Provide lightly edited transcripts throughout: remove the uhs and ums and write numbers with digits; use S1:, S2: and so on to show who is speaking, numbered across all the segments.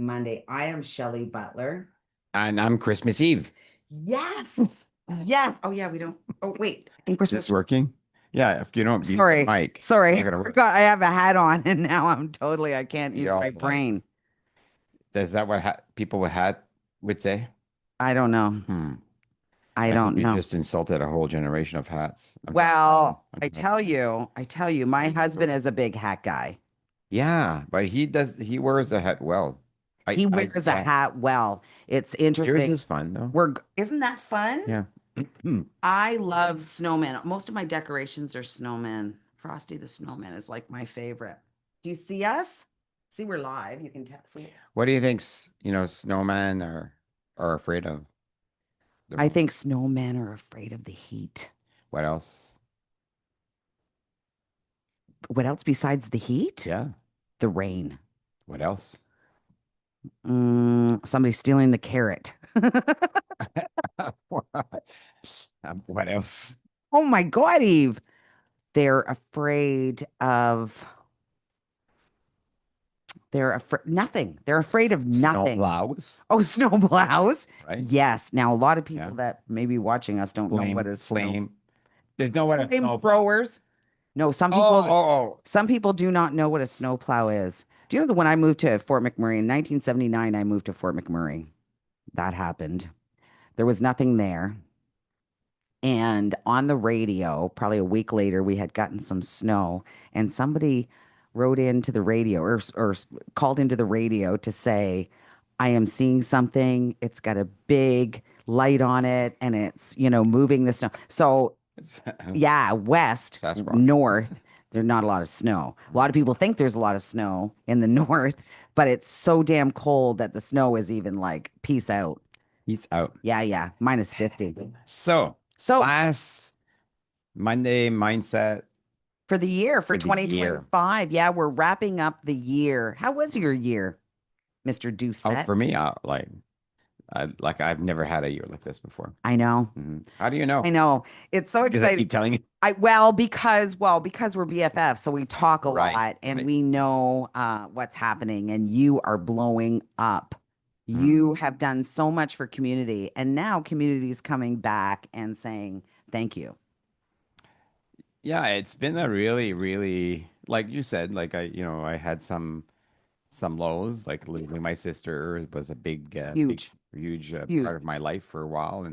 S1: Monday. I am Shelley Butler.
S2: And I'm Christmas Eve.
S1: Yes. Yes. Oh, yeah, we don't. Oh, wait. I think we're
S2: Is
S1: supposed
S2: this
S1: to.
S2: working? Yeah, if you don't mute the
S1: Sorry.
S2: mic, it's
S1: Sorry.
S2: not
S1: I
S2: gonna work.
S1: forgot I have a hat on and now I can't use
S2: You're
S1: my
S2: all like,
S1: brain.
S2: is that what people with hat would say?
S1: I don't know.
S2: Hmm.
S1: I
S2: I think
S1: don't
S2: you
S1: know.
S2: just insulted a whole generation of hats.
S1: Well,
S2: I'm
S1: I
S2: just-
S1: tell you, my husband is a big hat guy.
S2: yeah, but he wears a hat well.
S1: He
S2: I
S1: wears a
S2: yeah.
S1: hat well. It's
S2: Yours
S1: interesting.
S2: is fun though.
S1: Isn't that fun?
S2: Yeah.
S1: I love snowmen. Most of my decorations are snowmen. Frosty the Snowman is like my favorite. Do you see us? See, we're live. You can see.
S2: What do you think, snowmen are afraid of the
S1: I
S2: most?
S1: think snowmen are afraid of the heat.
S2: What else?
S1: What else besides the heat?
S2: Yeah.
S1: The rain.
S2: What else?
S1: Somebody stealing the carrot.
S2: What else?
S1: Oh my God, Eve. They're afraid of, they're afraid, nothing. They're afraid of
S2: Snow
S1: nothing.
S2: blouse,
S1: Oh, snowplows.
S2: right?
S1: Yes. Now, a lot of
S2: Yeah.
S1: people that may be watching us don't know what is snow.
S2: Flame. There's no what a snow.
S1: Flamethrowers. No,
S2: Oh, oh,
S1: some people do not know what a snowplow is. Do you know that when I moved to Fort McMurray in 1979, I moved to Fort McMurray. That happened. There was nothing there. And on the radio, probably a week later, we had gotten some snow, and somebody wrote into the radio or called into the radio to say, I am seeing something. It's got a big light on it, and it's, moving the snow. So
S2: oh.
S1: yeah, west,
S2: Sasquatch.
S1: north, there's not a lot of snow. A lot of people think there's a lot of snow in the north, but it's so damn cold that the snow is even like, peace out.
S2: He's out.
S1: Yeah, yeah, -50.
S2: So
S1: So
S2: last Monday mindset
S1: for the year, for
S2: for the year.
S1: 2025, yeah, we're wrapping up the year. How was your year, Mr.
S2: Oh,
S1: Doucet?
S2: for me, I've never had a year like this before.
S1: I know.
S2: How do you know?
S1: I know. It's so
S2: Because I
S1: exciting.
S2: keep telling you.
S1: Because we're BFFs, so we talk a
S2: Right.
S1: lot and
S2: Right.
S1: we know what's happening, and you are blowing up.
S2: Mm.
S1: You have done so much for community, and now community is coming back and saying thank you.
S2: Yeah, it's been a really, really, like you said, I had some lows, like losing my sister was a big,
S1: Huge,
S2: huge
S1: huge.
S2: part of my life for a while,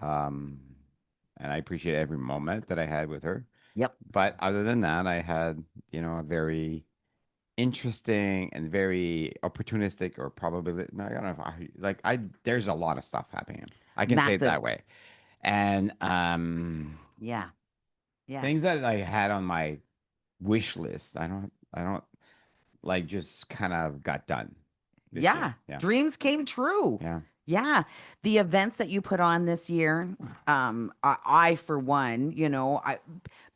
S2: um, and I appreciate every moment that I had with her.
S1: Yep.
S2: But other than that, I had, a very interesting and very opportunistic, or probably, no, I don't know if there's a lot of stuff happening. I can say it
S1: Massive.
S2: that way. And
S1: Yeah. Yeah.
S2: things that I had on my wish list, I don't like just kind of got done this year.
S1: Yeah.
S2: Yeah.
S1: Dreams came true.
S2: Yeah.
S1: Yeah. The events that you put on this year, I for one,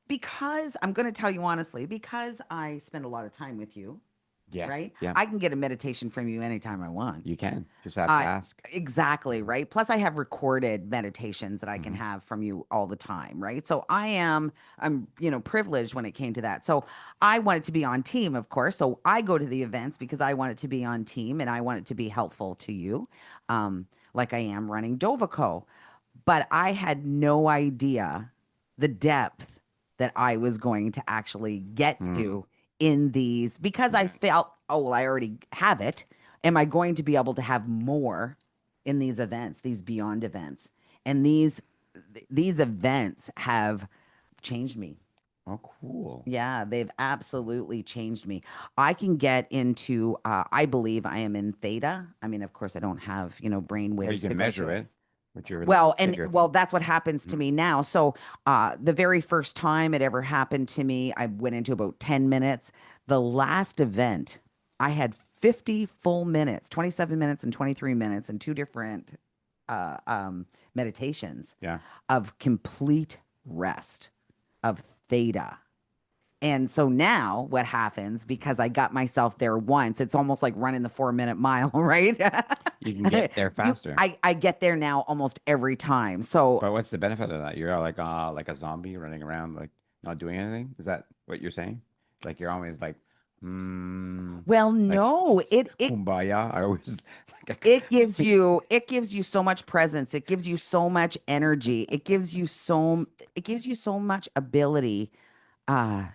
S1: because I'm going to tell you honestly, because I spend a lot of time with you,
S2: Yeah.
S1: right?
S2: Yeah.
S1: I can get a meditation from you anytime I want.
S2: You can just have to
S1: Uh,
S2: ask.
S1: exactly, right? Plus, I have recorded meditations that I can
S2: Hmm.
S1: have from you all the time, right? So I'm, privileged when it came to that. So I want it to be on team, of course. So I go to the events because I want it to be on team and I want it to be helpful to you, like I am running Dovaco. But I had no idea the depth that I was going to actually get
S2: Mm.
S1: to in these because I
S2: Yeah.
S1: felt, oh, well, I already have it. Am I going to be able to have more in these events, these beyond events? And these events have changed me.
S2: Oh, cool.
S1: Yeah, they've absolutely changed me. I can get into, I believe I am in theta. I mean, of course, I don't have, brain
S2: Well, you
S1: waves to
S2: can
S1: go
S2: measure
S1: through.
S2: it with your
S1: Well,
S2: figure.
S1: that's what happens to
S2: Mhm.
S1: me now. So, the very first time it ever happened to me, I went into about 10 minutes. The last event, I had 50 full minutes, 27 minutes and 23 minutes, and two different uh, um, meditations
S2: Yeah.
S1: of complete rest, of theta. And so now what happens, because I got myself there once, it's almost like running the 4-minute mile, right?
S2: You can get there faster.
S1: I get there now almost every time. So
S2: But what's the benefit of that? You're like a zombie running around, like not doing anything. Is that what you're saying? Like you're always like, Mm,
S1: Well,
S2: like
S1: no, it
S2: kumbaya. I always like
S1: it gives you so much presence. It gives you so much energy. It gives you so much ability uh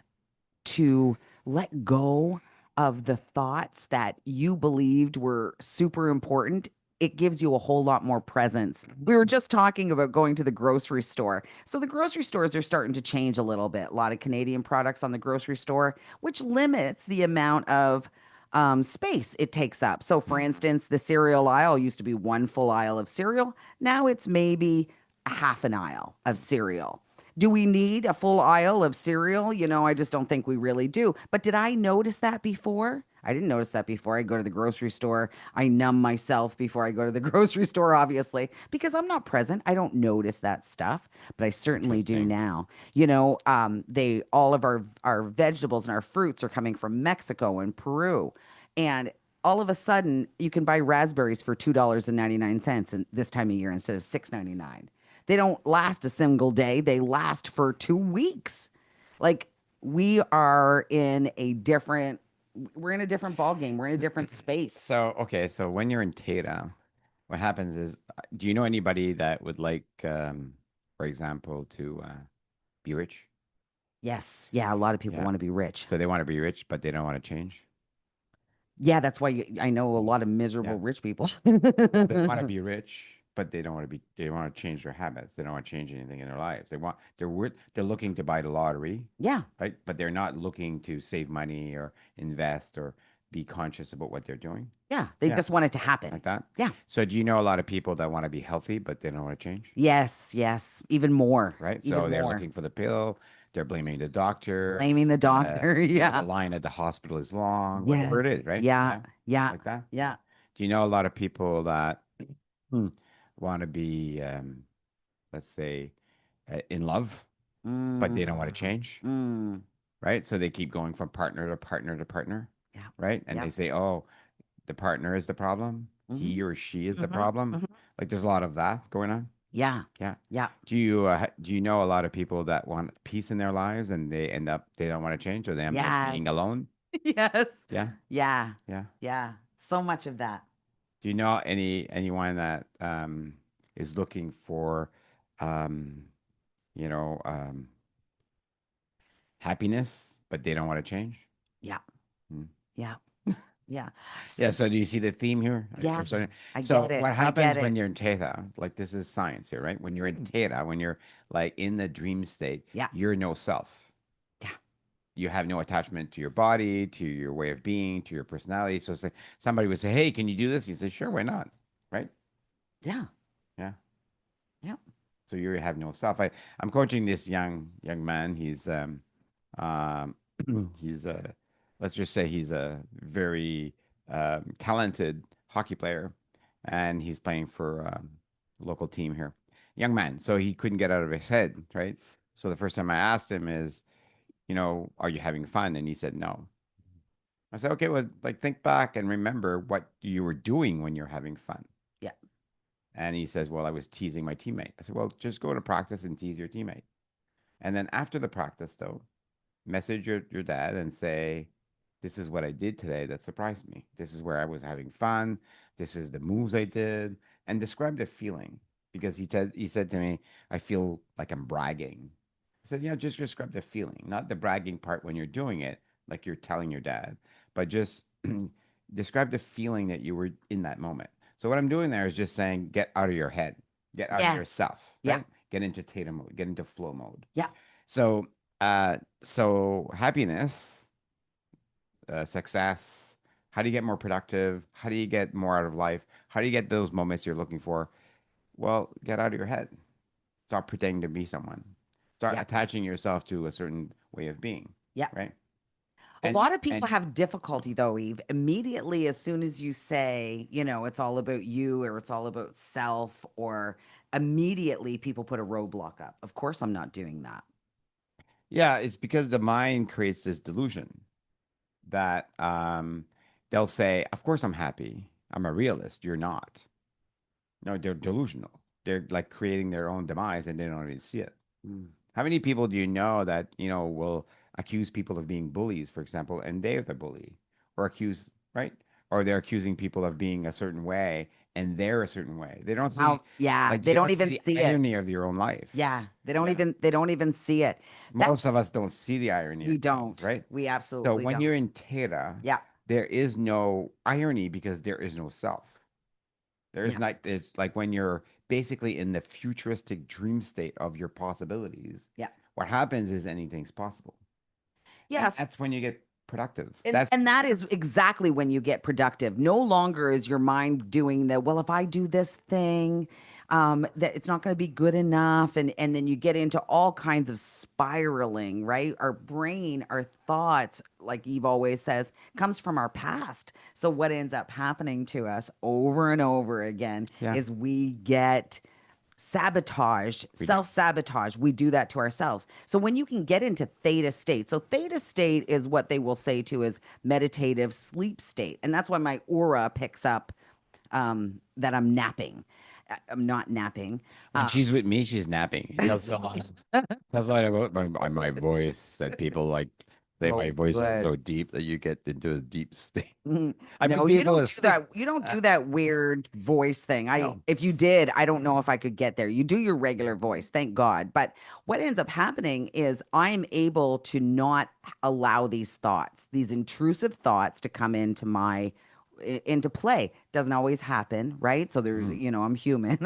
S1: to let go of the thoughts that you believed were super important. It gives you a whole lot more presence. We were just talking about going to the grocery store. So the grocery stores are starting to change a little bit. A lot of Canadian products on the grocery store, which limits the amount of space it takes up. So, for instance, the cereal aisle used to be one full aisle of cereal. Now it's maybe a half an aisle of cereal. Do we need a full aisle of cereal? I just don't think we really do. But did I notice that before? I didn't notice that before I go to the grocery store. I numb myself before I go to the grocery store, obviously, because I'm not present. I don't notice that stuff, but I certainly do
S2: interesting.
S1: now. They all of our vegetables and our fruits are coming from Mexico and Peru, and all of a sudden you can buy raspberries for $2.99 in this time of year instead of $6.99. They don't last a single day. They last for 2 weeks. Like we are in a different we're in a different ball game. We're in a different space.
S2: So, okay, so when you're in Tata, what happens is, do you know anybody that would like, for example, to be rich?
S1: Yes. Yeah, a lot of people
S2: Yeah.
S1: want to be rich.
S2: So they want to be rich, but they don't want to change.
S1: Yeah, that's why I know a lot of
S2: Yeah.
S1: miserable rich people.
S2: They want to be rich, but they don't want to be. They want to change their habits. They don't want to change anything in their lives. They're looking to buy the lottery,
S1: Yeah.
S2: right? But they're not looking to save money or invest or be conscious about what they're doing.
S1: Yeah, they
S2: Yeah,
S1: just want it to happen.
S2: like that.
S1: Yeah.
S2: So do you know a lot of people that want to be healthy, but they don't want to change?
S1: Yes, yes. Even more.
S2: Right?
S1: Even
S2: So they're
S1: more.
S2: looking for the pill. They're blaming the doctor.
S1: Blaming the doctor.
S2: The
S1: Yeah.
S2: line at the hospital is long,
S1: Yeah.
S2: whatever it is, right?
S1: Yeah.
S2: Yeah,
S1: Yeah.
S2: like that.
S1: Yeah.
S2: Do you know a lot of people that want to be, let's say, in love, but
S1: Mm,
S2: they don't want to change,
S1: mm.
S2: right? So they keep going from partner to partner to partner,
S1: Yeah.
S2: right? And
S1: Yeah.
S2: they say, oh, the partner is the problem.
S1: Mm-hmm.
S2: He or she is the
S1: Mm-hmm.
S2: problem.
S1: Mm-hmm.
S2: Like there's a lot of that going on.
S1: Yeah.
S2: Yeah.
S1: Yeah.
S2: Do you know a lot of people that want peace in their lives and they don't want to change or they end up
S1: Yeah.
S2: being alone?
S1: Yes.
S2: Yeah.
S1: Yeah.
S2: Yeah.
S1: Yeah. So much of that.
S2: Do you know anyone that is looking for um, you know, happiness, but they don't want to change?
S1: Yeah.
S2: Hmm.
S1: Yeah. Yeah.
S2: Yeah,
S1: S-
S2: so do you see the theme here?
S1: yeah.
S2: We're starting.
S1: I get
S2: So
S1: it.
S2: what
S1: I get
S2: happens when
S1: it.
S2: you're in theta? Like this is science here, right? When you're in
S1: Mm.
S2: theta, when you're like in the dream state,
S1: Yeah.
S2: you're no self.
S1: Yeah.
S2: You have no attachment to your body, to your way of being, to your personality. So say, somebody would say, "Hey, can you do this?" You say, "Sure, why not?" Right?
S1: Yeah.
S2: Yeah.
S1: Yeah.
S2: So you have no self. I'm coaching this young man. Um he's let's just say he's a very talented hockey player, and he's playing for a local team here. Young man, so he couldn't get out of his head, right? So the first time I asked him is, are you having fun? And he said no. I said, okay, well, like think back and remember what you were doing when you're having fun.
S1: Yeah.
S2: And he says, well, I was teasing my teammate. I said, well, just go to practice and tease your teammate. And then after the practice, though, message your dad and say, this is what I did today that surprised me. This is where I was having fun. This is the moves I did. And describe the feeling. Because he said to me, I feel like I'm bragging. I said, yeah, just describe the feeling, not the bragging part when you're doing it, like you're telling your dad, but just describe the feeling that you were in that moment. So what I'm doing there is just saying, get out of your head, get out of
S1: Yes.
S2: yourself,
S1: Yeah.
S2: right? Get into theta mode, get into flow mode.
S1: Yeah.
S2: So, so happiness, success. How do you get more productive? How do you get more out of life? How do you get those moments you're looking for? Well, get out of your head. Stop pretending to be someone. Start
S1: Yeah.
S2: attaching yourself to a certain way of being,
S1: Yeah.
S2: right?
S1: A
S2: And
S1: lot of people
S2: and
S1: have difficulty though, Eve. Immediately, as soon as you say, it's all about you or it's all about self, or immediately people put a roadblock up. Of course, I'm not doing that.
S2: yeah, it's because the mind creates this delusion that they'll say, "Of course I'm happy. I'm a realist. You're not." No, they're delusional. They're like creating their own demise and they don't even see it.
S1: Mm.
S2: How many people do you know that, will accuse people of being bullies, for example, and they're the bully, or accuse, right? Or they're accusing people of being a certain way and they're a certain way. They don't see,
S1: How, yeah,
S2: like,
S1: they
S2: you
S1: don't
S2: don't see
S1: even
S2: the
S1: see it.
S2: irony of your own life.
S1: Yeah,
S2: Yeah.
S1: they don't even see it.
S2: Most
S1: That's
S2: of us don't see the irony
S1: We
S2: of things,
S1: don't.
S2: right?
S1: We
S2: So
S1: absolutely
S2: when
S1: don't.
S2: you're in theta,
S1: Yeah,
S2: there is no irony because there is no self. There is
S1: yeah,
S2: not, it's like when you're basically in the futuristic dream state of your possibilities,
S1: yeah.
S2: what happens is anything's possible. And
S1: Yes.
S2: that's when you get productive.
S1: And
S2: That's
S1: and that is exactly when you get productive. No longer is your mind doing the, well, if I do this thing, that it's not going to be good enough. And then you get into all kinds of spiraling, right? Our brain, our thoughts, like Eve always says, comes from our past. So what ends up happening to us over and over again
S2: yeah,
S1: is we get sabotage,
S2: we do.
S1: self sabotage. We do that to ourselves. So when you can get into theta state, so theta state is what they will say to is meditative sleep state. And that's why my aura picks up that I'm napping. I'm not napping.
S2: When she's with me, she's napping. It tells a lot. That's why about my voice that people like say my
S1: Oh,
S2: voice is
S1: good.
S2: so deep that you get into a deep state.
S1: Mhm.
S2: I put
S1: No, you
S2: people
S1: don't do
S2: asleep.
S1: that. You don't do that weird voice thing.
S2: No.
S1: If you did, I don't know if I could get there. You do your regular voice, thank God. But what ends up happening is I'm able to not allow these thoughts, these intrusive thoughts to come into into play. Doesn't always happen, right? So there's,
S2: Mm.
S1: I'm human.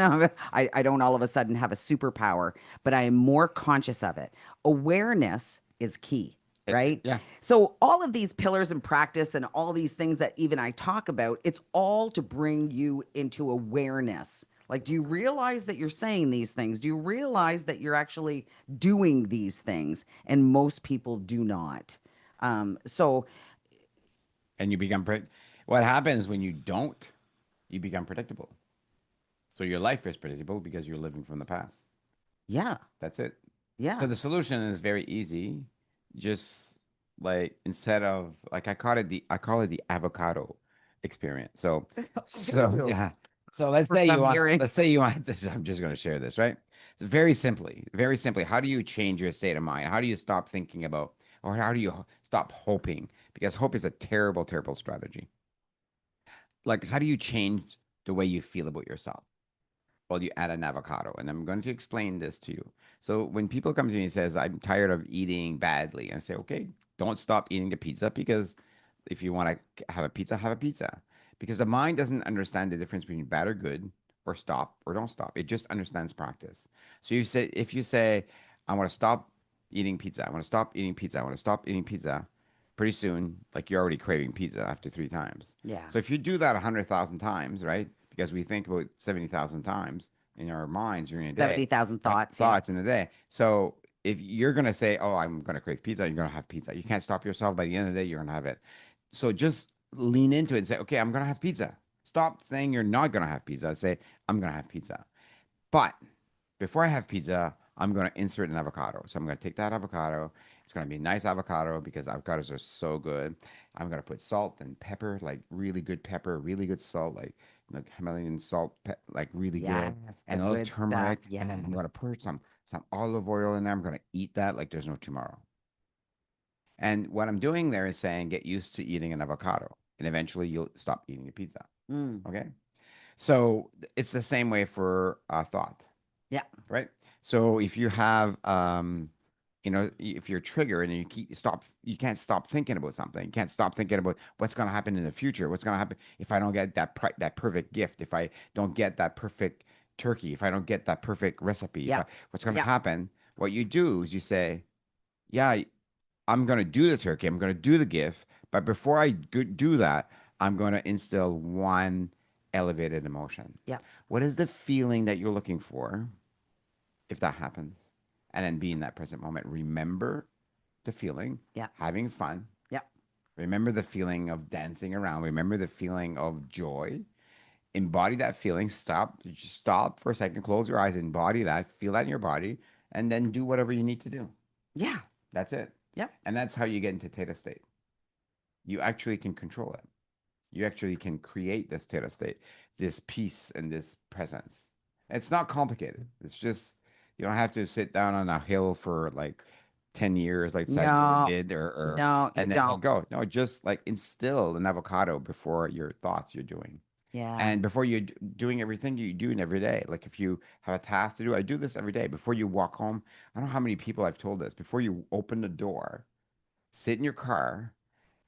S1: I don't all of a sudden have a superpower, but I am more conscious of it. Awareness is key, right?
S2: Yeah.
S1: So all of these pillars in practice and all these things that even I talk about, it's all to bring you into awareness. Like, do you realize that you're saying these things? Do you realize that you're actually doing these things? And most people do not. So
S2: And you become what happens when you don't, you become predictable. So your life is predictable because you're living from the past.
S1: yeah,
S2: That's it. So
S1: yeah.
S2: the solution is very easy. Just like instead of like I call it the avocado experience. So
S1: You.
S2: yeah. So let's
S1: From
S2: say
S1: what
S2: you
S1: I'm
S2: want
S1: hearing.
S2: let's say you want this. I'm just going to share this, right? So very simply, how do you change your state of mind? How do you stop thinking about, or how do you stop hoping? Because hope is a terrible, terrible strategy. Like, how do you change the way you feel about yourself? Well, you add an avocado, and I'm going to explain this to you. So when people come to me and says, "I'm tired of eating badly," I say, "Okay, don't stop eating the pizza because if you want to have a pizza." Because the mind doesn't understand the difference between bad or good, or stop or don't stop. It just understands practice. So if you say, "I want to stop eating pizza. I want to stop eating pizza. I want to stop eating pizza," pretty soon, like you're already craving pizza after 3 times.
S1: Yeah.
S2: So if you do that 100,000 times, right? Because we think about 70,000 times in our minds during a day,
S1: 70,000 thoughts. Yeah.
S2: thoughts in a day. So if you're going to say, "Oh, I'm going to crave pizza," you're going to have pizza. You can't stop yourself. By the end of the day, you're going to have it. So just lean into it and say, "Okay, I'm going to have pizza." Stop saying you're not going to have pizza. Say, "I'm going to have pizza." But before I have pizza, I'm going to insert an avocado. So I'm going to take that avocado. It's going to be a nice avocado because avocados are so good. I'm going to put salt and pepper, like really good pepper, really good salt, like Himalayan salt, like really good,
S1: Yes, the
S2: and a little
S1: good stuff.
S2: turmeric. And
S1: Yeah.
S2: then I'm going to put some olive oil in there. I'm going to eat that like there's no tomorrow. And what I'm doing there is saying, get used to eating an avocado, and eventually you'll stop eating a pizza.
S1: Mm.
S2: Okay. So it's the same way for thought,
S1: Yeah.
S2: right? So if you have, if you're triggered and you can't stop thinking about something. You can't stop thinking about what's going to happen in the future. What's going to happen if I don't get that perfect gift? If I don't get that perfect turkey? If I don't get that perfect recipe?
S1: Yeah.
S2: What's going to
S1: Yeah.
S2: happen? What you do is you say, yeah, I'm going to do the turkey. I'm going to do the gift. But before I do that, I'm going to instill one elevated emotion.
S1: Yeah.
S2: What is the feeling that you're looking for if that happens? And then be in that present moment. Remember the feeling,
S1: Yeah.
S2: having fun.
S1: Yeah.
S2: Remember the feeling of dancing around. Remember the feeling of joy. Embody that feeling. Just stop for a second. Close your eyes. Embody that. Feel that in your body. And then do whatever you need to do.
S1: Yeah.
S2: That's it.
S1: Yeah.
S2: And that's how you get into theta state. You actually can control it. You actually can create this theta state, this peace and this presence. It's not complicated. It's just you don't have to sit down on a hill for like 10 years, like said you
S1: No,
S2: did, or
S1: no, you
S2: and then it'll
S1: don't.
S2: go. No, just like instill an avocado before your thoughts you're doing.
S1: Yeah.
S2: And before you're doing everything you do in every day. Like if you have a task to do, I do this every day. Before you walk home, I don't know how many people I've told this. Before you open the door, sit in your car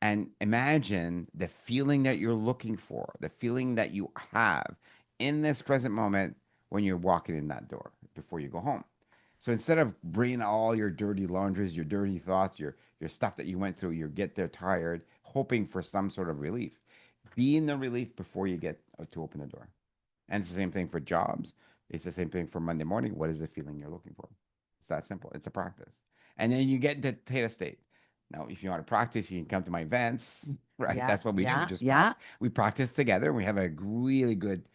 S2: and imagine the feeling that you're looking for, the feeling that you have in this present moment when you're walking in that door before you go home. So instead of bringing all your dirty laundries, your dirty thoughts, your stuff that you went through, you get there tired, hoping for some sort of relief. Be in the relief before you get to open the door. And it's the same thing for jobs. It's the same thing for Monday morning. What is the feeling you're looking for? It's that simple. It's a practice. And then you get to theta state. Now, if you want to practice, you can come to my events, right?
S1: Yeah.
S2: That's what we do. We
S1: Yeah.
S2: just
S1: Yeah.
S2: we practice together, and we have a really good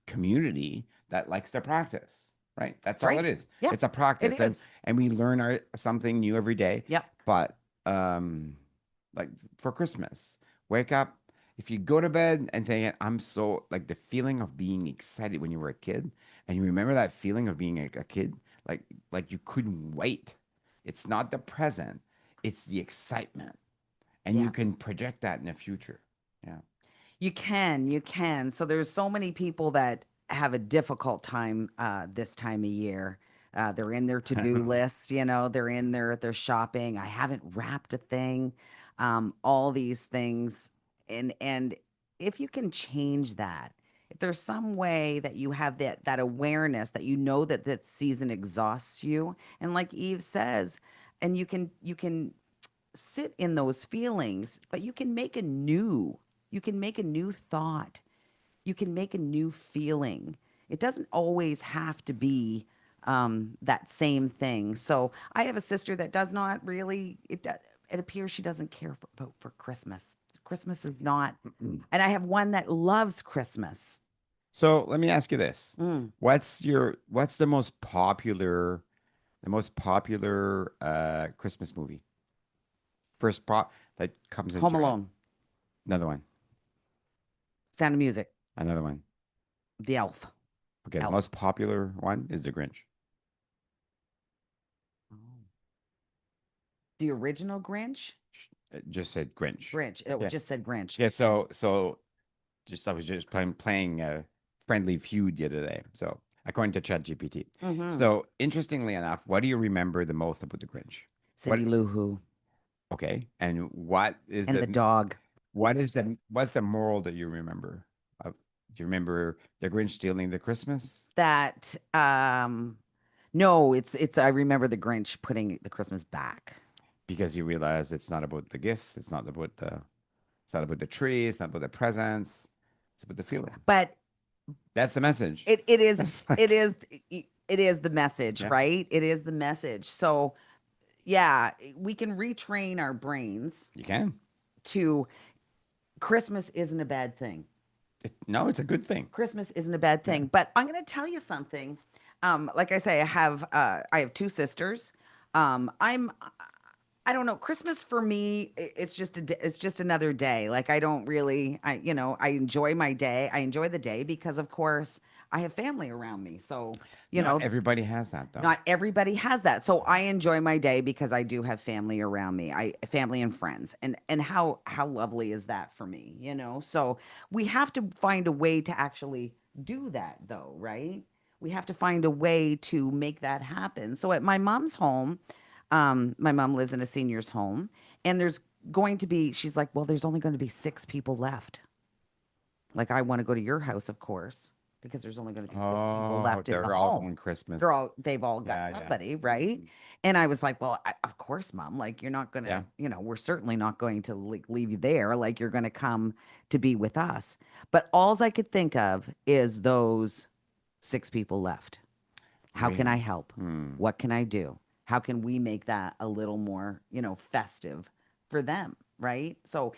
S2: community that likes to practice, right? That's all it
S1: Right.
S2: is.
S1: Yeah.
S2: It's a
S1: It
S2: practice, and
S1: is.
S2: we learn something new every day.
S1: Yep.
S2: But um, like for Christmas, wake up. If you go to bed and think, I'm so like the feeling of being excited when you were a kid, and you remember that feeling of being a kid, like you couldn't wait. It's not the present, it's the excitement. And you
S1: Yeah.
S2: can project that in the future. Yeah.
S1: You can, you can. So there's so many people that have a difficult time this time of year. They're in their to-do list, they're in their shopping. I haven't wrapped a thing. All these things. And if you can change that, if there's some way that you have that awareness that you know that that season exhausts you, and like Eve says, and you can sit in those feelings, but you can make a new thought. You can make a new feeling. It doesn't always have to be that same thing. So I have a sister that does not really, it appears she doesn't care for Christmas. Christmas is not, and I have one that loves Christmas.
S2: So let me ask you this.
S1: Mm.
S2: What's the most popular Christmas movie? First prop that comes into
S1: Home
S2: your head.
S1: Alone,
S2: Another one.
S1: Sound of Music,
S2: Another one.
S1: The Elf.
S2: Okay, the
S1: Elf.
S2: most popular one is The Grinch.
S1: Oh. The original Grinch?
S2: It just said Grinch.
S1: Grinch. It
S2: Yeah.
S1: just said Grinch.
S2: Yeah, so just I was just playing Friendly Feud the other day. So according to ChatGPT.
S1: Mm-hmm.
S2: So interestingly enough, what do you remember the most about the Grinch?
S1: Cindy
S2: What
S1: Lou Who
S2: okay, and what is
S1: and the
S2: the
S1: dog.
S2: what's the moral that you remember? Of, do you remember the Grinch stealing the Christmas?
S1: That no, it's I remember the Grinch putting the Christmas back.
S2: Because you realize it's not about the gifts, it's not about the tree, it's not about the presents, it's about the feeling.
S1: But
S2: That's the message.
S1: it is
S2: That's
S1: it
S2: like
S1: is it is the message,
S2: yeah,
S1: right? It is the message. So yeah, we can retrain our brains
S2: you can.
S1: to Christmas isn't a bad thing.
S2: No, it's a good thing.
S1: Christmas isn't a bad
S2: Yeah.
S1: thing. But I'm going to tell you something. Like I say, I have two sisters. I don't know. Christmas for me, it's just it's just another day. Like I don't really, I enjoy my day. I enjoy the day because, of course, I have family around me. So, you
S2: Not
S1: know,
S2: everybody has that though.
S1: not everybody has that. So I enjoy my day because I do have family around me. I family and friends. And how lovely is that for me, So we have to find a way to actually do that though, right? We have to find a way to make that happen. So at my mom's home, my mom lives in a senior's home, and there's going to be, she's like, well, there's only going to be six people left. Like, I want to go to your house, of course, because there's only going to be six people
S2: Oh,
S1: left in the
S2: they're all
S1: home.
S2: going Christmas.
S1: They've all got
S2: Yeah, yeah.
S1: somebody, right?
S2: Mhm.
S1: And I was like, well, of course, mom, like, you're not going
S2: Yeah.
S1: to, we're certainly not going to like leave you there. Like, you're going to come to be with us. But alls I could think of is those six people left. How can I
S2: Really?
S1: help?
S2: Hmm.
S1: What can I do? How can we make that a little more, festive for them, right? So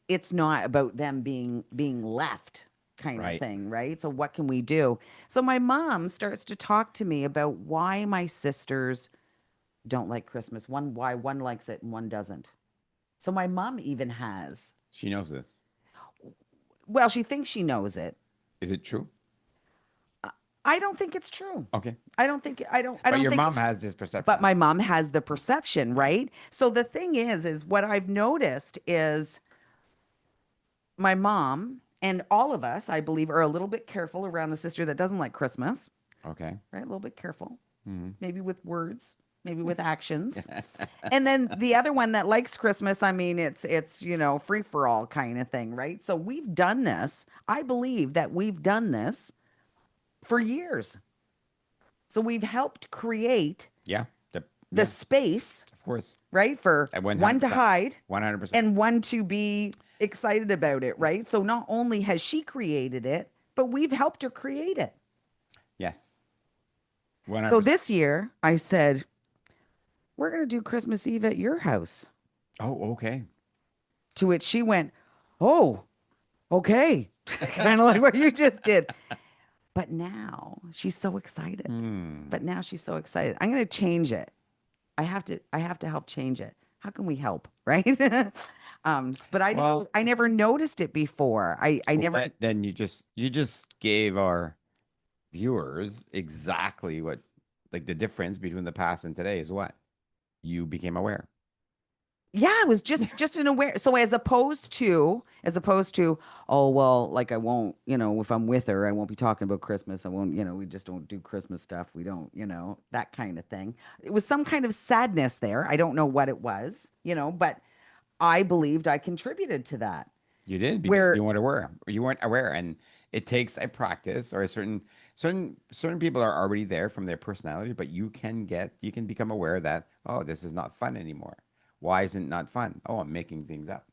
S1: it's not about them being left kind of
S2: Right.
S1: thing, right? So what can we do? So my mom starts to talk to me about why my sisters don't like Christmas. Why one likes it and one doesn't. So my mom even has,
S2: She knows this.
S1: well, she thinks she knows it.
S2: Is it true?
S1: I don't think it's true.
S2: Okay.
S1: I
S2: But
S1: don't
S2: your
S1: think
S2: mom
S1: it's,
S2: has this
S1: but
S2: perception.
S1: my mom has the perception,
S2: Yeah.
S1: right? So the thing is what I've noticed is my mom and all of us, I believe, are a little bit careful around the sister that doesn't like Christmas,
S2: Okay.
S1: right? A little bit careful,
S2: Mhm.
S1: maybe with words, maybe with actions. And then the other one that likes Christmas, I mean, it's free for all kind of thing, right? So we've done this. I believe that we've done this for years. So we've helped create
S2: Yeah.
S1: the
S2: Yeah.
S1: space,
S2: Of course.
S1: right, for
S2: At
S1: one to
S2: 100%.
S1: hide
S2: 100%.
S1: and one to be excited about it, right? So not only has she created it, but we've helped her create it.
S2: Yes.
S1: So
S2: 100%.
S1: this year, I said, we're going to do Christmas Eve at your house.
S2: Oh, okay.
S1: To which she went, oh, okay. Kind of like what you just did. But now she's so excited.
S2: Hmm.
S1: But now she's so excited. I'm going to change it. I have to help change it. How can we help? Right. But
S2: Well,
S1: I never noticed it before. I
S2: well,
S1: never,
S2: then you just gave our viewers exactly what, like, the difference between the past and today is what you became aware.
S1: yeah, it was just an aware. So as opposed to, oh well, like I won't, if I'm with her, I won't be talking about Christmas. I won't, we just don't do Christmas stuff. We don't, that kind of thing. It was some kind of sadness there. I don't know what it was, but I believed I contributed to that.
S2: You did because you
S1: Where
S2: weren't aware. You weren't aware, and it takes a practice or a certain people are already there from their personality, but you can become aware that, oh, this is not fun anymore. Why isn't it not fun? Oh, I'm making things up.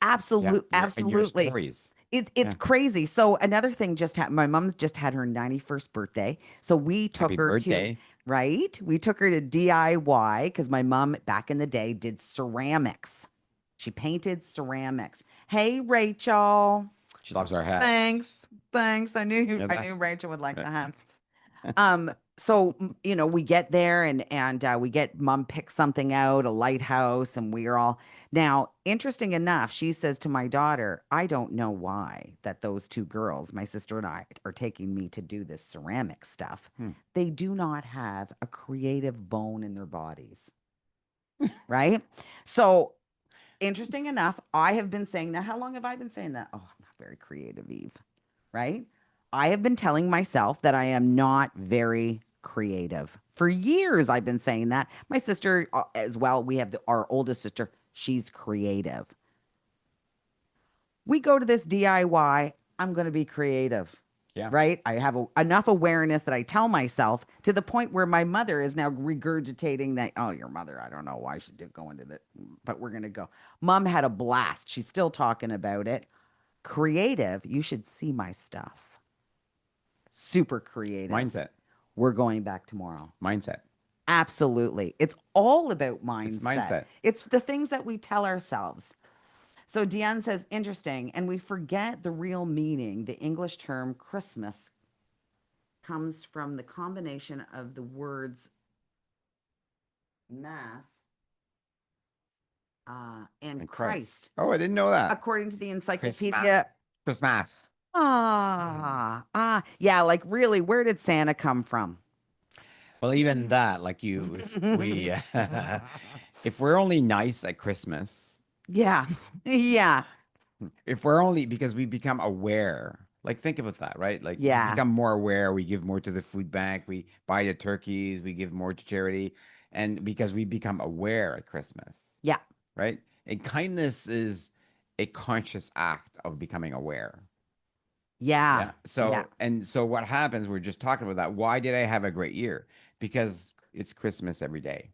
S2: Yeah, your
S1: absolutely.
S2: stories.
S1: It's
S2: Yeah.
S1: crazy. So another thing just happened. My mom just had her 91st birthday. So we took
S2: Happy
S1: her to,
S2: birthday.
S1: right? We took her to DIY because my mom back in the day did ceramics. She painted ceramics. Hey, Rachel.
S2: She loves our hats.
S1: Thanks. Thanks.
S2: Yeah,
S1: I knew Rachel would like
S2: that.
S1: the hats. We get there and we get mom pick something out, a lighthouse, and we are all now, interesting enough, she says to my daughter, I don't know why that those two girls, my sister and I, are taking me to do this ceramic stuff.
S2: Hmm.
S1: They do not have a creative bone in their bodies, right? So interesting enough, I have been saying that. How long have I been saying that? Oh, I'm not very creative, Eve, right? I have been telling myself that I am not very creative. For years, I've been saying that. My sister, as well, we have our oldest sister, she's creative. We go to this DIY, I'm going to be creative.
S2: Yeah.
S1: Right? I have enough awareness that I tell myself to the point where my mother is now regurgitating that, oh, your mother, I don't know why she did go into that, but we're going to go. Mom had a blast. She's still talking about it. Creative, you should see my stuff. Super creative.
S2: Mindset.
S1: We're going back tomorrow.
S2: Mindset.
S1: Absolutely. It's all about
S2: It's
S1: mindset.
S2: mindset.
S1: It's the things that we tell ourselves. So Diane says, interesting. And we forget the real meaning. The English term Christmas comes from the combination of the words mass and
S2: And Christ.
S1: Christ,
S2: Oh, I didn't know that.
S1: according to the
S2: Christmas.
S1: encyclopedia.
S2: Christmas.
S1: Yeah, like really, where did Santa come from?
S2: Well, even that, like if we, if we're only nice at Christmas,
S1: Yeah, yeah,
S2: if we're only because we become aware, like think about that, right? Like we
S1: yeah,
S2: become more aware, we give more to the food bank, we buy the turkeys, we give more to charity, and because we become aware at Christmas,
S1: yeah,
S2: right? And kindness is a conscious act of becoming aware.
S1: yeah,
S2: Yeah.
S1: yeah,
S2: So what happens? We're just talking about that. Why did I have a great year? Because it's Christmas every day.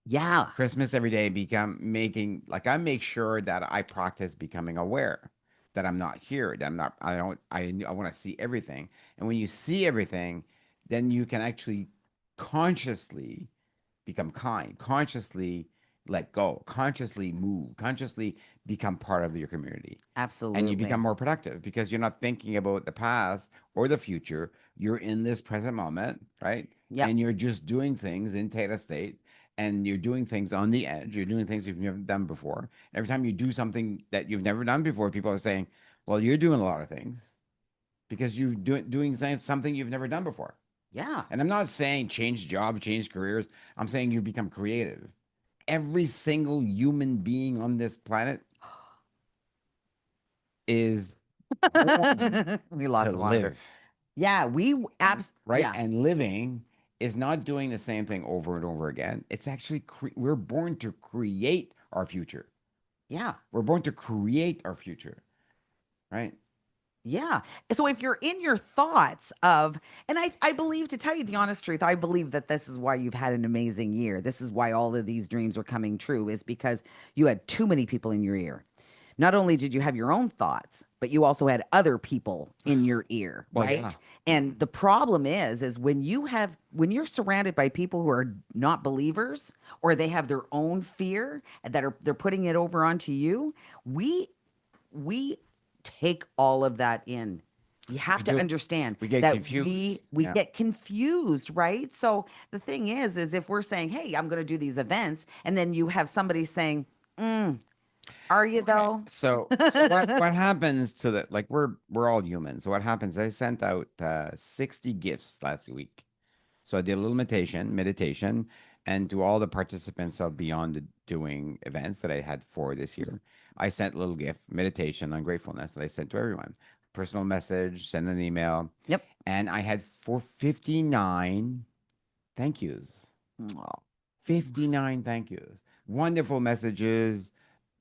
S1: yeah,
S2: Christmas every day become making like I make sure that I practice becoming aware that I'm not here, that I'm not I don't I want to see everything. And when you see everything, then you can actually consciously become kind, consciously let go, consciously move, consciously become part of your community. And you become
S1: absolutely.
S2: more productive because you're not thinking about the past or the future. You're in this present moment, right?
S1: Yep.
S2: And you're just doing things in theta state and you're doing things on the edge. You're doing things you've never done before. Every time you do something that you've never done before, people are saying, well, you're doing a lot of things because you're doing something you've never done before.
S1: Yeah.
S2: And I'm not saying change jobs, change careers. I'm saying you become creative. Every single human being on this planet is born
S1: We
S2: to
S1: lost the monitor.
S2: live,
S1: Yeah,
S2: right?
S1: yeah.
S2: And living is not doing the same thing over and over again. It's actually we're born to create our future.
S1: Yeah.
S2: We're born to create our future, right?
S1: Yeah. So if you're in your thoughts of, and I believe, to tell you the honest truth, I believe that this is why you've had an amazing year. This is why all of these dreams are coming true, is because you had too many people in your ear. Not only did you have your own thoughts, but you also had other people in your ear,
S2: Well, yeah.
S1: right? And the problem is when you're surrounded by people who are not believers, or they have their own fear that they're putting it over onto you, we we take all of that in. You
S2: We
S1: have to
S2: do.
S1: understand
S2: We get
S1: that
S2: confused.
S1: we
S2: Yeah.
S1: get confused, right? So the thing is if we're saying, "Hey, I'm going to do these events," and then you have somebody saying, "Are you
S2: Okay.
S1: though?"
S2: So what happens to the like we're all human. So what happens? I sent out 60 gifts last week. So I did a little meditation, and to all the participants of Beyond the Doing events that I had for this year, I sent a little gift, meditation on gratefulness that I sent to everyone. Personal message, send an email,
S1: Yep.
S2: and I had 459 thank yous.
S1: Oh,
S2: 59 thank yous. Wonderful messages,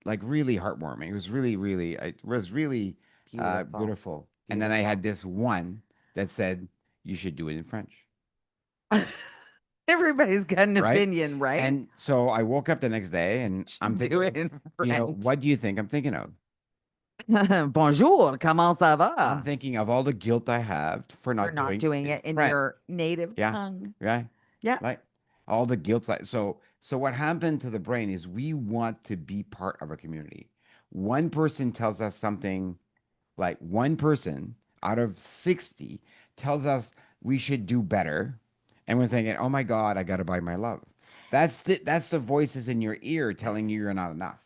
S2: like really heartwarming. It was really
S1: beautiful.
S2: beautiful. And then I
S1: Beautiful.
S2: had this one that said, you should do it in French.
S1: Everybody's got an
S2: Right?
S1: opinion, right?
S2: And so I woke up the next day and I'm
S1: Should do it
S2: thinking,
S1: in
S2: you know,
S1: French.
S2: what do you think I'm thinking of?
S1: Bonjour, comment ça
S2: I'm
S1: va?
S2: thinking of all the guilt I have for
S1: For
S2: not
S1: not
S2: doing
S1: doing
S2: it
S1: it
S2: in
S1: in
S2: French.
S1: your native
S2: Yeah.
S1: tongue.
S2: Right.
S1: Yeah.
S2: Right. All the guilt. So what happened to the brain is we want to be part of a community. One person tells us something, like one person out of 60 tells us we should do better. And we're thinking, oh my God, I got to buy my love. That's the voices in your ear telling you you're not enough.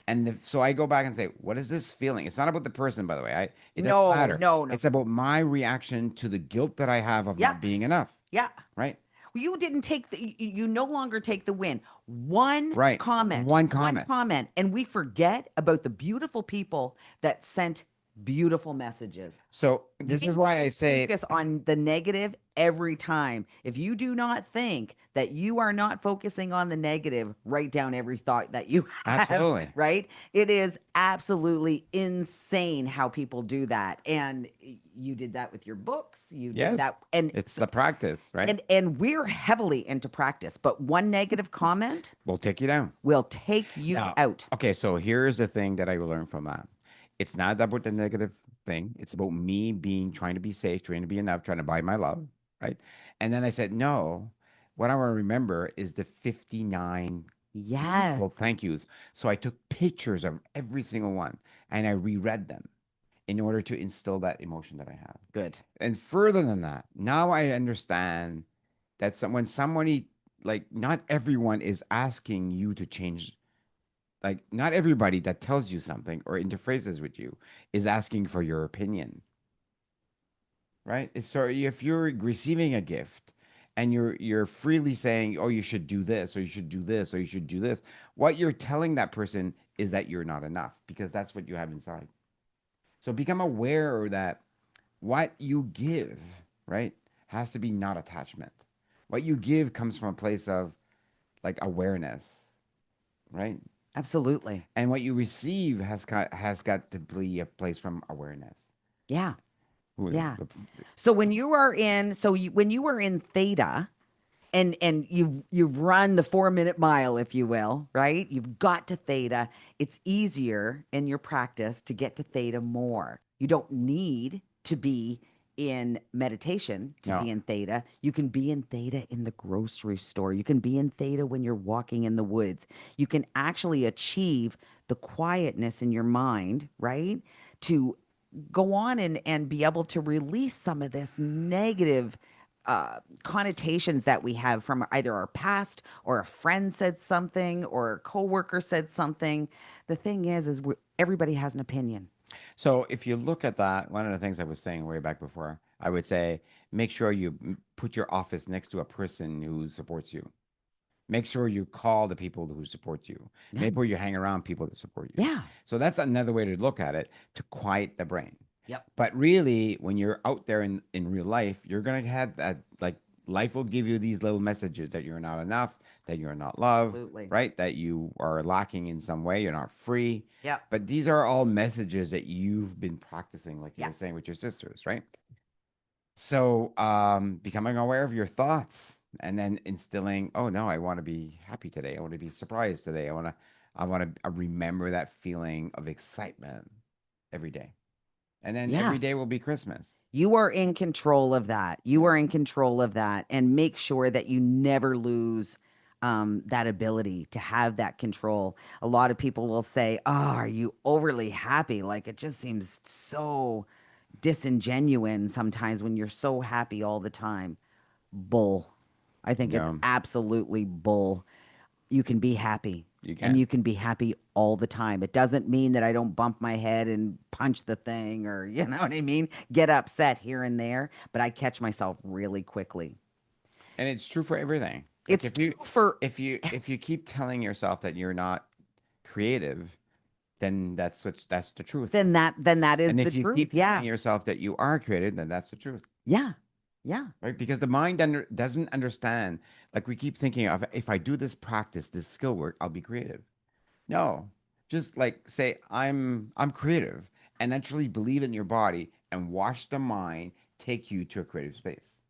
S2: And so I go back and say, what is this feeling? It's not about the person, by the way. It doesn't
S1: No,
S2: matter.
S1: no, no.
S2: It's about my reaction to the guilt that I have of not
S1: Yep.
S2: being enough.
S1: Yeah.
S2: Right?
S1: You didn't take you no longer take the win. One
S2: Right.
S1: comment,
S2: One
S1: one
S2: comment.
S1: comment, and we forget about the beautiful people that sent beautiful messages.
S2: So this is
S1: We
S2: why I say,
S1: focus on the negative every time. If you do not think that you are not focusing on the negative, write down every thought that you have,
S2: absolutely.
S1: right? It is absolutely insane how people do that. And you did that with your books, you did
S2: Yes.
S1: that. And
S2: It's the practice, right?
S1: and we're heavily into practice, but one negative comment
S2: We'll take you down.
S1: will take you
S2: Now,
S1: out.
S2: okay, so here's the thing that I learned from that. It's not about the negative thing. It's about me being trying to be safe, trying to be enough, trying to buy my love, right? And then I said, no, what I want to remember is the 59
S1: Yes.
S2: beautiful thank yous. So I took pictures of every single one and I reread them in order to instill that emotion that I have.
S1: Good.
S2: And further than that, now I understand that when somebody, like, not everyone is asking you to change, like not everybody that tells you something or interfaces with you is asking for your opinion, right? If you're receiving a gift and you're freely saying, oh, you should do this, or you should do this, or you should do this, what you're telling that person is that you're not enough, because that's what you have inside. So become aware that what you give, right, has to be not attachment. What you give comes from a place of like awareness, right?
S1: Absolutely.
S2: And what you receive has got to be a place from awareness.
S1: Yeah.
S2: Ooh,
S1: Yeah. So when you are in theta, and you've run the 4 minute mile, if you will, right? You've got to theta. It's easier in your practice to get to theta more. You don't need to be in meditation to
S2: No,
S1: be in theta. You can be in theta in the grocery store. You can be in theta when you're walking in the woods. You can actually achieve the quietness in your mind, right? To go on and be able to release some of this negative connotations that we have from either our past, or a friend said something, or a coworker said something. The thing is everybody has an opinion.
S2: So if you look at that, one of the things I was saying way back before, I would say make sure you put your office next to a person who supports you. Make sure you call the people who support you.
S1: Yeah.
S2: Make sure you hang around people that support you.
S1: Yeah.
S2: So that's another way to look at it to quiet the brain.
S1: Yep.
S2: But really, when you're out there in real life, you're gonna have that like life will give you these little messages that you're not enough, that you're not loved,
S1: Absolutely.
S2: right? That you are lacking in some way, you're not free.
S1: Yep.
S2: But these are all messages that you've been practicing, like you were
S1: Yep.
S2: saying with your sisters, right? So, becoming aware of your thoughts and then instilling, oh no, I want to be happy today. I want to be surprised today. I want to remember that feeling of excitement every day. And then every
S1: Yeah.
S2: day will be Christmas.
S1: You are in control of that. You
S2: Yeah.
S1: are in control of that. And make sure that you never lose that ability to have that control. A lot of people will say, oh, are you overly happy? Like it just seems so disingenuous sometimes when you're so happy all the time. Bull. I think it's
S2: No,
S1: absolutely bull. You can be happy
S2: you
S1: and
S2: can.
S1: you can be happy all the time. It doesn't mean that I don't bump my head and punch the thing or, you know what I mean? Get upset here and there, but I catch myself really quickly.
S2: And it's true for everything. Like
S1: It's true for
S2: if you keep telling yourself that you're not creative, then that's the truth.
S1: then that is
S2: And
S1: the
S2: if you
S1: truth.
S2: keep telling
S1: Yeah.
S2: yourself that you are creative, then that's the truth.
S1: Yeah. Yeah.
S2: Right? Because the mind doesn't understand. Like we keep thinking of if I do this practice, this skill work, I'll be creative. No, just like say I'm creative and actually believe in your body and watch the mind take you to a creative space.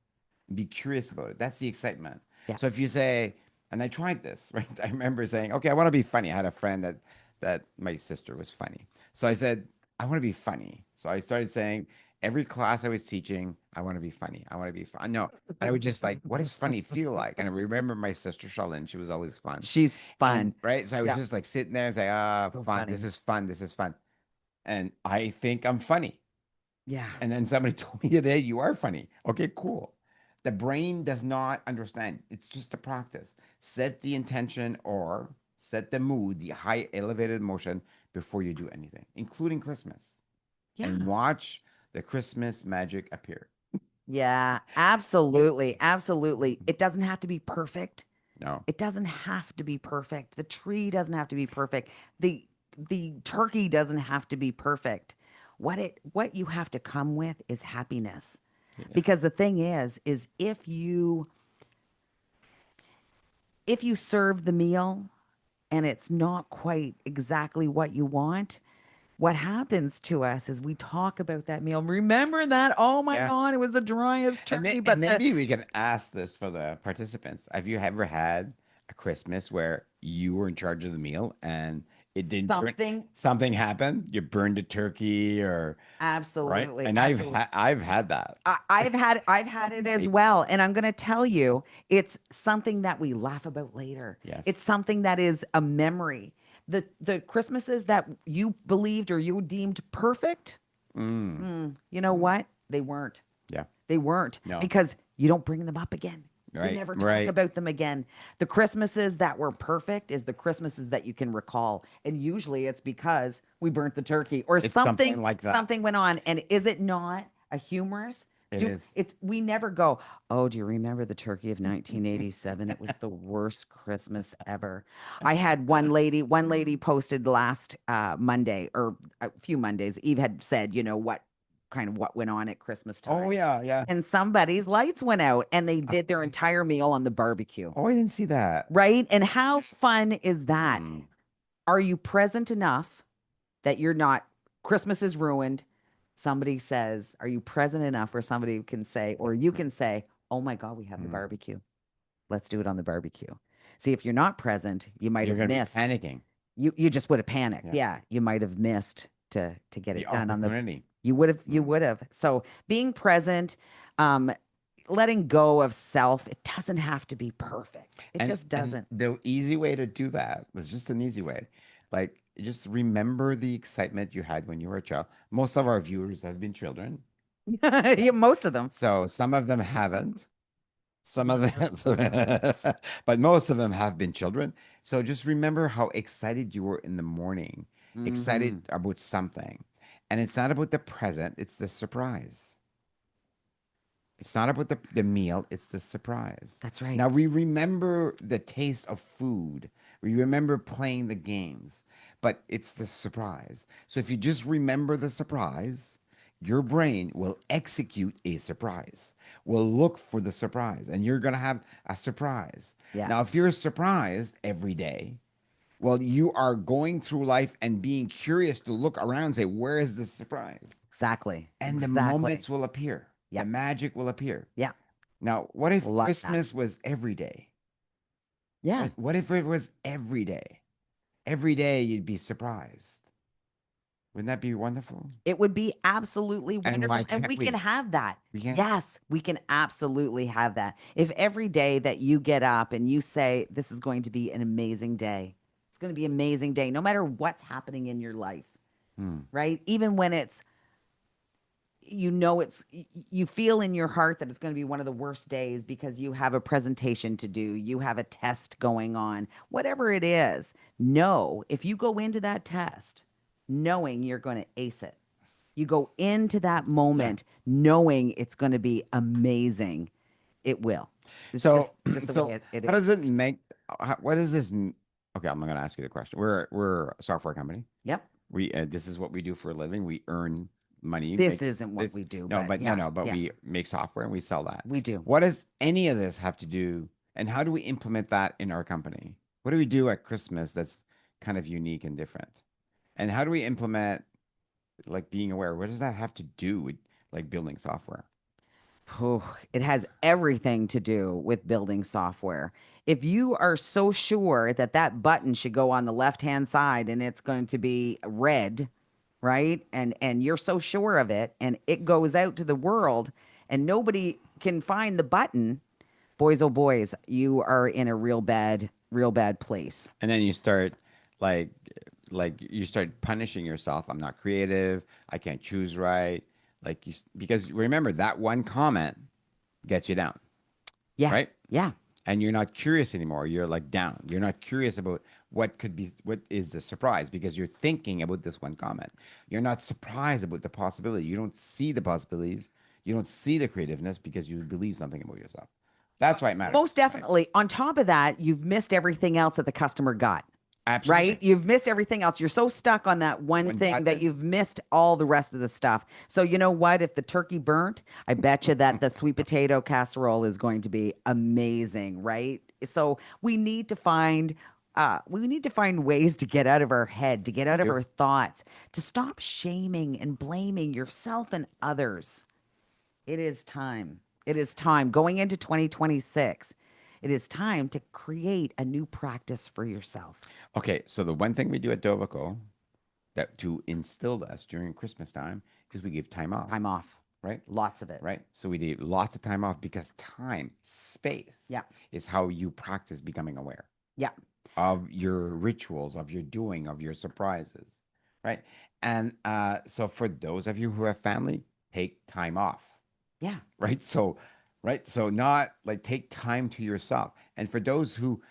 S2: Be curious about it. That's the excitement.
S1: Yeah.
S2: So if you say, and I tried this, right? I remember saying, okay, I want to be funny. I had a friend that my sister was funny. So I said, I want to be funny. So I started saying, every class I was teaching, I want to be funny. I want to be fun. No, and I would just like, what does funny feel like? And I remember my sister Shelley, she was always fun.
S1: She's
S2: And
S1: fun.
S2: right, so I was
S1: Yeah.
S2: just like sitting there and say, ah,
S1: So
S2: fun. This
S1: funny.
S2: is fun. This is fun. And I think I'm funny.
S1: Yeah.
S2: And then somebody told me today, you are funny. Okay, cool. The brain does not understand. It's just a practice. Set the intention or set the mood, the high elevated emotion before you do anything, including Christmas. And
S1: Yeah.
S2: watch the Christmas magic appear.
S1: Yeah. Absolutely. Absolutely. It doesn't have to be perfect.
S2: No.
S1: It doesn't have to be perfect. The tree doesn't have to be perfect. The turkey doesn't have to be perfect. What you have to come with is happiness.
S2: Yeah.
S1: Because the thing is if you serve the meal and it's not quite exactly what you want, what happens to us is we talk about that meal. Remember that? Oh my
S2: Yeah.
S1: God, it was the driest turkey,
S2: And
S1: but the
S2: maybe we can ask this for the participants. Have you ever had a Christmas where you were in charge of the meal and it didn't turn
S1: something
S2: something happened? You burned a turkey or right?
S1: absolutely,
S2: And
S1: absolutely.
S2: I've had that.
S1: I've had it as well, and I'm going to tell you, it's something that we laugh about later. It's
S2: Yes.
S1: something that is a memory. The Christmases that you believed or you deemed perfect,
S2: Mm.
S1: you know what? They weren't.
S2: Yeah.
S1: They weren't
S2: No.
S1: because you don't bring them up again. You
S2: Right.
S1: never talk
S2: Right.
S1: about them again. The Christmases that were perfect is the Christmases that you can recall. And usually it's because we burnt the turkey or
S2: It's something like that.
S1: something went on. And is it not a humorous?
S2: It
S1: Do
S2: is.
S1: it's we never go, "Oh, do you remember the turkey of 1987? It was the worst Christmas ever." I had one lady posted last Monday or a few Mondays. Eve had said, you know, what went on at Christmas
S2: Oh
S1: time
S2: yeah, yeah.
S1: and somebody's lights went out and they did their entire meal on the barbecue.
S2: Oh, I didn't see that.
S1: Right? And how fun is that?
S2: Mm.
S1: Are you present enough that you're not, Christmas is ruined? Somebody says, are you present enough where somebody can say, or you can say, oh my God, we have the
S2: Mm.
S1: barbecue. Let's do it on the barbecue. See, if you're not present, you might
S2: You're
S1: have
S2: gonna be
S1: missed.
S2: panicking.
S1: You just would have panicked.
S2: Yeah.
S1: Yeah, you might have missed to get
S2: The
S1: it done on the
S2: opportunity.
S1: you
S2: Mm.
S1: would have. So being present, um, letting go of self, it doesn't have to be perfect. It just
S2: And
S1: doesn't.
S2: the easy way to do that was just an easy way. Like just remember the excitement you had when you were a child. Most of our viewers have been children.
S1: Yeah, most of them.
S2: So some of them haven't. Some of them, but most of them have been children. So just remember how excited you were in the morning, excited
S1: Hmm.
S2: about something. And it's not about the present, it's the surprise. It's not about the meal, it's the surprise.
S1: That's right.
S2: Now we remember the taste of food. We remember playing the games, but it's the surprise. So if you just remember the surprise, your brain will execute a surprise. Will look for the surprise and you're going to have a surprise.
S1: Yeah,
S2: Now if you're surprised every day, well, you are going through life and being curious to look around and say, where is the surprise?
S1: exactly.
S2: And the
S1: Exactly.
S2: moments will appear.
S1: Yeah.
S2: The magic will appear.
S1: Yeah.
S2: Now, what if
S1: Love that.
S2: Christmas was every day?
S1: Yeah.
S2: What if it was every day? Every day you'd be surprised. Wouldn't that be wonderful?
S1: It would be absolutely
S2: And why
S1: wonderful. And
S2: can't
S1: we can
S2: we?
S1: have that.
S2: We can't.
S1: Yes, we can absolutely have that. If every day that you get up and you say, this is going to be an amazing day, it's going to be an amazing day, no matter what's happening in your life,
S2: Hmm.
S1: right? Even when it's, you feel in your heart that it's going to be one of the worst days because you have a presentation to do, you have a test going on, whatever it is. No, if you go into that test knowing you're going to ace it, you go into that
S2: Yeah.
S1: moment knowing it's going to be amazing. It will. It's
S2: So,
S1: just the way
S2: so
S1: it
S2: how does
S1: is.
S2: it make? What is this? Okay, I'm going to ask you the question. We're a software company.
S1: Yep.
S2: We this is what we do for a living. We earn money.
S1: This
S2: Make
S1: isn't what
S2: this.
S1: we do,
S2: No,
S1: but
S2: but no,
S1: yeah,
S2: no. But
S1: yeah,
S2: we make software and we sell that.
S1: we do.
S2: What does any of this have to do? And how do we implement that in our company? What do we do at Christmas that's kind of unique and different? And how do we implement like being aware? What does that have to do with like building software?
S1: Oh, it has everything to do with building software. If you are so sure that that button should go on the left-hand side and it's going to be red, right? And you're so sure of it and it goes out to the world and nobody can find the button, boys oh boys, you are in a real bad place.
S2: And then you start like you start punishing yourself. I'm not creative. I can't choose right. Because remember that one comment gets you down,
S1: Yeah.
S2: right?
S1: Yeah.
S2: And you're not curious anymore. You're like down. You're not curious about what is the surprise because you're thinking about this one comment. You're not surprised about the possibility. You don't see the possibilities. You don't see the creativeness because you believe something about yourself. That's why it
S1: Most
S2: matters, right?
S1: definitely. On top of that, you've missed everything else that the customer got. Right?
S2: Absolutely.
S1: You've missed everything else. You're so stuck on that one
S2: When
S1: thing
S2: that's
S1: that
S2: it.
S1: you've missed all the rest of the stuff. So you know what? If the turkey burnt, I bet you that the sweet potato casserole is going to be amazing, right? So we need to find ways to get out of our head, to get
S2: We
S1: out of
S2: do.
S1: our thoughts, to stop shaming and blaming yourself and others. It is time. It is time going into 2026. It is time to create a new practice for yourself.
S2: Okay, so the one thing we do at Dovico that to instill us during Christmas time is we give time off,
S1: Time off.
S2: right?
S1: Lots of it.
S2: Right? So we need lots of time off because time, space
S1: Yeah.
S2: is how you practice becoming aware
S1: Yeah.
S2: of your rituals, of your doing, of your surprises, right? And so for those of you who have family, take time off,
S1: Yeah.
S2: right? So, right? So not like take time to yourself. And for those who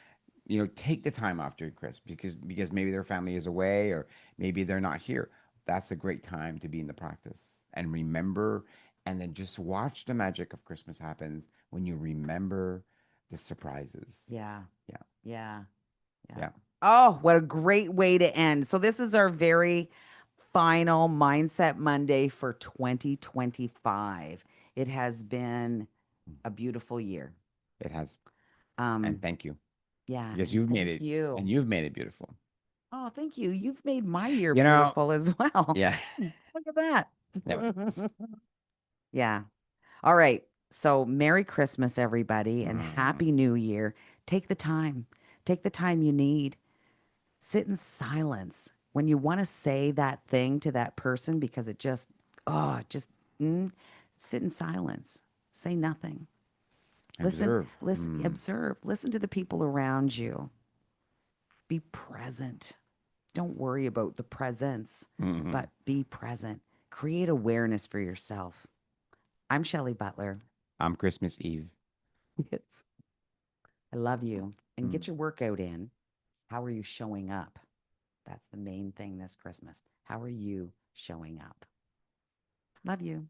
S2: take the time off during Christmas because maybe their family is away or maybe they're not here. That's a great time to be in the practice and remember, and then just watch the magic of Christmas happens when you remember the surprises.
S1: Yeah.
S2: Yeah,
S1: Yeah. Yeah.
S2: yeah.
S1: Oh, what a great way to end. So this is our very final Mindset Monday for 2025. It has been a beautiful year.
S2: It has, and
S1: Um,
S2: thank you
S1: yeah,
S2: because
S1: and
S2: you've made
S1: thank
S2: it,
S1: you.
S2: and you've made it beautiful.
S1: Oh, thank you. You've made my year
S2: You know,
S1: beautiful as well.
S2: yeah.
S1: Look at
S2: No,
S1: that. Yeah. All right. So, Merry Christmas, everybody, and
S2: mm,
S1: Happy New Year. Take the time. Take the time you need. Sit in silence when you want to say that thing to that person because it just, oh, just sit in silence. Say nothing. Listen,
S2: observe.
S1: listen, observe, listen to the people around you. Be present. Don't worry about the presence,
S2: Mm-hmm.
S1: but be present. Create awareness for yourself. I'm Shelley Butler.
S2: I'm Christmas Eve.
S1: It's, I love you. And
S2: Mm.
S1: get your workout in. How are you showing up? That's the main thing this Christmas. How are you showing up? Love you.